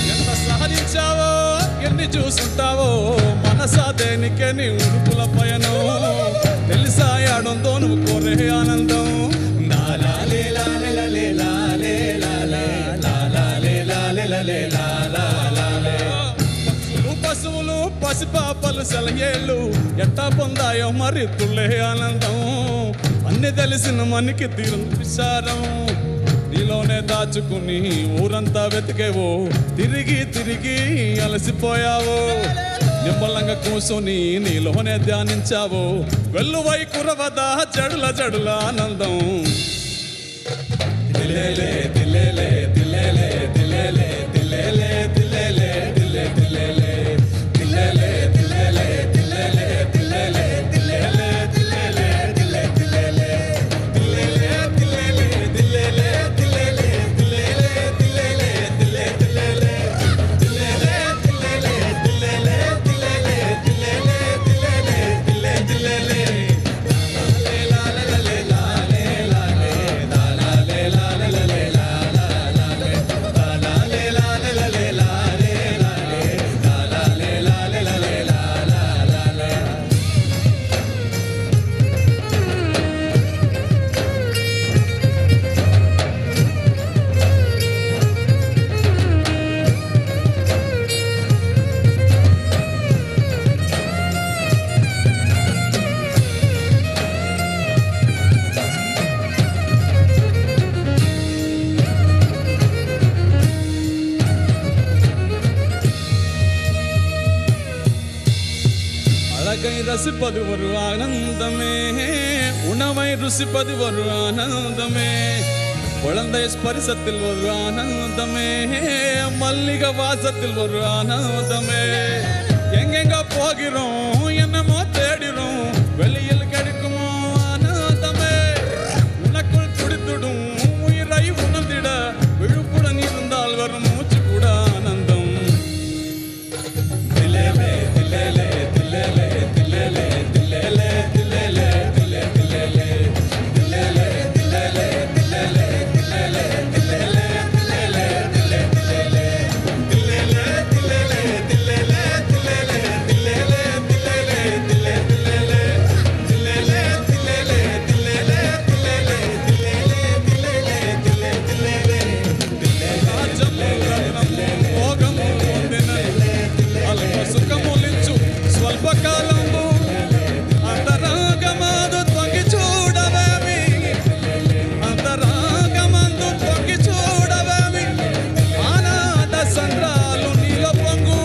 ఎంత సహనించావో ఎన్ని చూసుంటావో మనసా దేనికే నీ ఉడుపుల పయనం తెలిసా ఆడందో నువ్వు కోరే ఆనందం పశువులు పసిపాపలు సెలయేళ్ళు ఎట్టా పొందాయో మరి తుళ్ళే ఆనందం అన్ని తెలిసిన మనకి తీరు విచారం నీలోనే దాచుకుని ఊరంతా వెతికేవో తిరిగి తిరిగి అలసిపోయావో నిమ్మలంగా కూర్చొని నీలోనే ధ్యానించావో వెల్లువై కురవదా జడుల జడుల ఆనందం తిలేలే తిలేలే తిలేలే తిలేలే తిలేలే తిలేలే తిలే తిలేలే తిలేలే తిలేలే తిలేలే తిలేలే తిలేలే తిలేలే తిలే తిలేలే తిలేలే తిలేలే తిలేలే తిలేలే తిలేలే తిలేలే తిలే తిలేలే తిలేలే తిలేలే తిలేలే తిలేలే తిలేలే తిలేలే తిలే తిలేలే அழகை ரசிப்பது ஒரு ஆனந்தமே உணவை ருசிப்பது ஒரு ஆனந்தமே குழந்தை ஸ்பரிசத்தில் ஒரு ஆனந்தமே மல்லிகை வாசத்தில் ஒரு ஆனந்தமே எங்கெங்க போகிறோம் என்னமோ தேடிறோம் வெளியில் கிடைக்குமோ ஆனந்தமே உனக்குள் துடித்துடும் உயிரை உணர்ந்திட விழுப்புடன் இருந்தால் வரும் மூச்சு கூட ஆனந்தம் திலேலே திலேலே திலேலே திலேலே திலேலே திலேலே திலே திலேலே திலேலே திலேலே திலேலே திலேலே திலேலே திலேலே திலே திலேலே திலேலே திலேலே திலேலே திலேலே திலேலே திலேலே திலே திலேலே திலேலே திலேலே திலேலே திலேலே திலேலே திலே திலேலே திலே రాజ్యం రత్నం భోగం పొందిన అల్ప సుఖములిచ్చు స్వల్పకాలంబు అంతరాగమందు తొంగి చూడవేమి అంతరాగమందు తొంగి చూడవేమి ఆనాద సంద్రాలు నీలో పొంగు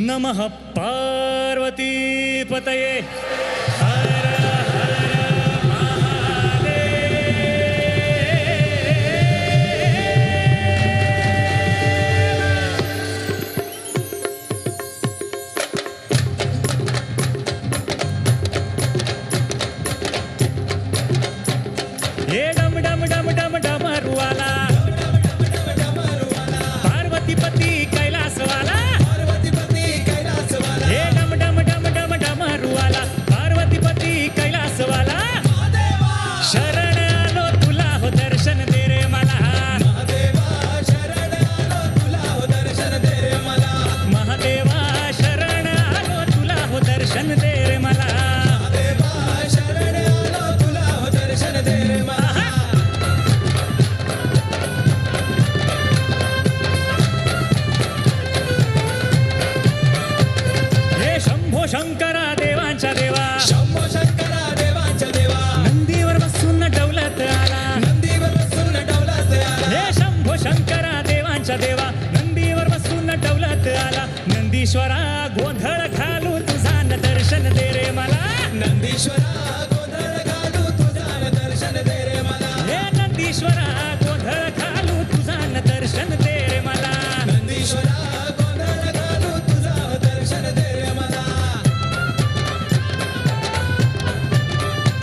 नमः पार्वतीपतये शंकरा देवांच्या देवा शंभो शंकरा देवांच्या देवा नंदीवर बसून डौलत आला नंदीवर बसून डौलत आला हे शंभो शंकरा देवांच्या देवा नंदीवर बसून डौलत आला नंदीश्वरा गोंधळ घालू तुझा न दर्शन दे रे मला नंदीश्वरा